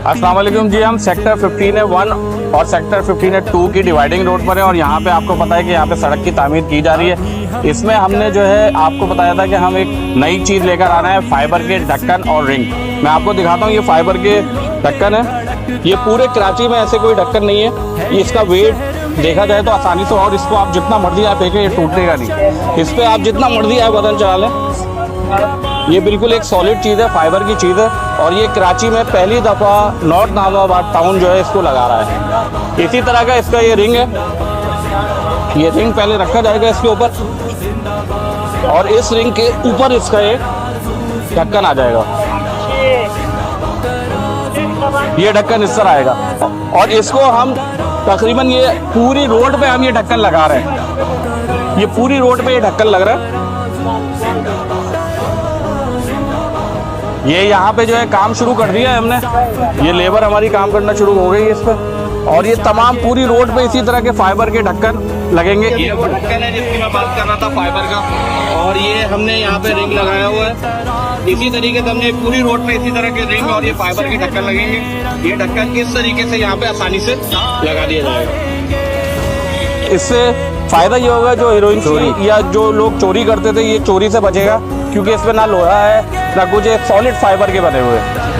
अस्सलाम वालेकुम जी, हम सेक्टर 15A1 और सेक्टर 15A2 की डिवाइडिंग रोड पर है और यहाँ पे आपको पता है कि यहाँ पे सड़क की तामीर की जा रही है। इसमें हमने जो है आपको बताया था कि हम एक नई चीज़ लेकर आ रहे हैं, फाइबर के ढक्कन और रिंग। मैं आपको दिखाता हूँ, ये फाइबर के ढक्कन है। ये पूरे कराची में ऐसे कोई ढक्कन नहीं है। ये इसका वेट देखा जाए तो आसानी से, और इसको आप जितना मर्जी आप फेंकें ये टूटेगा नहीं। इस पर आप जितना मर्जी आप बदल चला लें, ये बिल्कुल एक सॉलिड चीज़ है, फाइबर की चीज़ है। और ये कराची में पहली दफ़ा नॉर्थ नाज़िमाबाद टाउन जो है इसको लगा रहा है। इसी तरह का इसका ये रिंग है। ये रिंग पहले रखा जाएगा इसके ऊपर और इस रिंग के ऊपर इसका एक ढक्कन आ जाएगा। ये ढक्कन इस तरह आएगा और इसको हम तकरीबन ये पूरी रोड पे हम ये ढक्कन लगा रहे हैं। ये पूरी रोड पे ये ढक्कन लग रहा है। ये यहाँ पे जो है काम शुरू कर दिया है हमने। ये लेबर हमारी काम करना शुरू हो गई है इस पर। और ये तमाम पूरी रोड पे इसी तरह के फाइबर के ढक्कन लगेंगे। ये वो ढक्कन है जिसकी मैं बात कर रहा था, फाइबर का। और ये हमने यहाँ पे रिंग लगाया हुआ है। इसी तरीके से हमने पूरी रोड पे इसी तरह के रिंग और ये फाइबर के ढक्कन लगेंगे। ये ढक्कन इस तरीके से यहाँ पे आसानी से लगा दिया जाएगा। इससे फायदा ये होगा, जो हीरोइन चोरी या जो लोग चोरी करते थे ये चोरी से बचेगा, क्योंकि इसमें ना लोहा है ना कुछ, सॉलिड फाइबर के बने हुए हैं।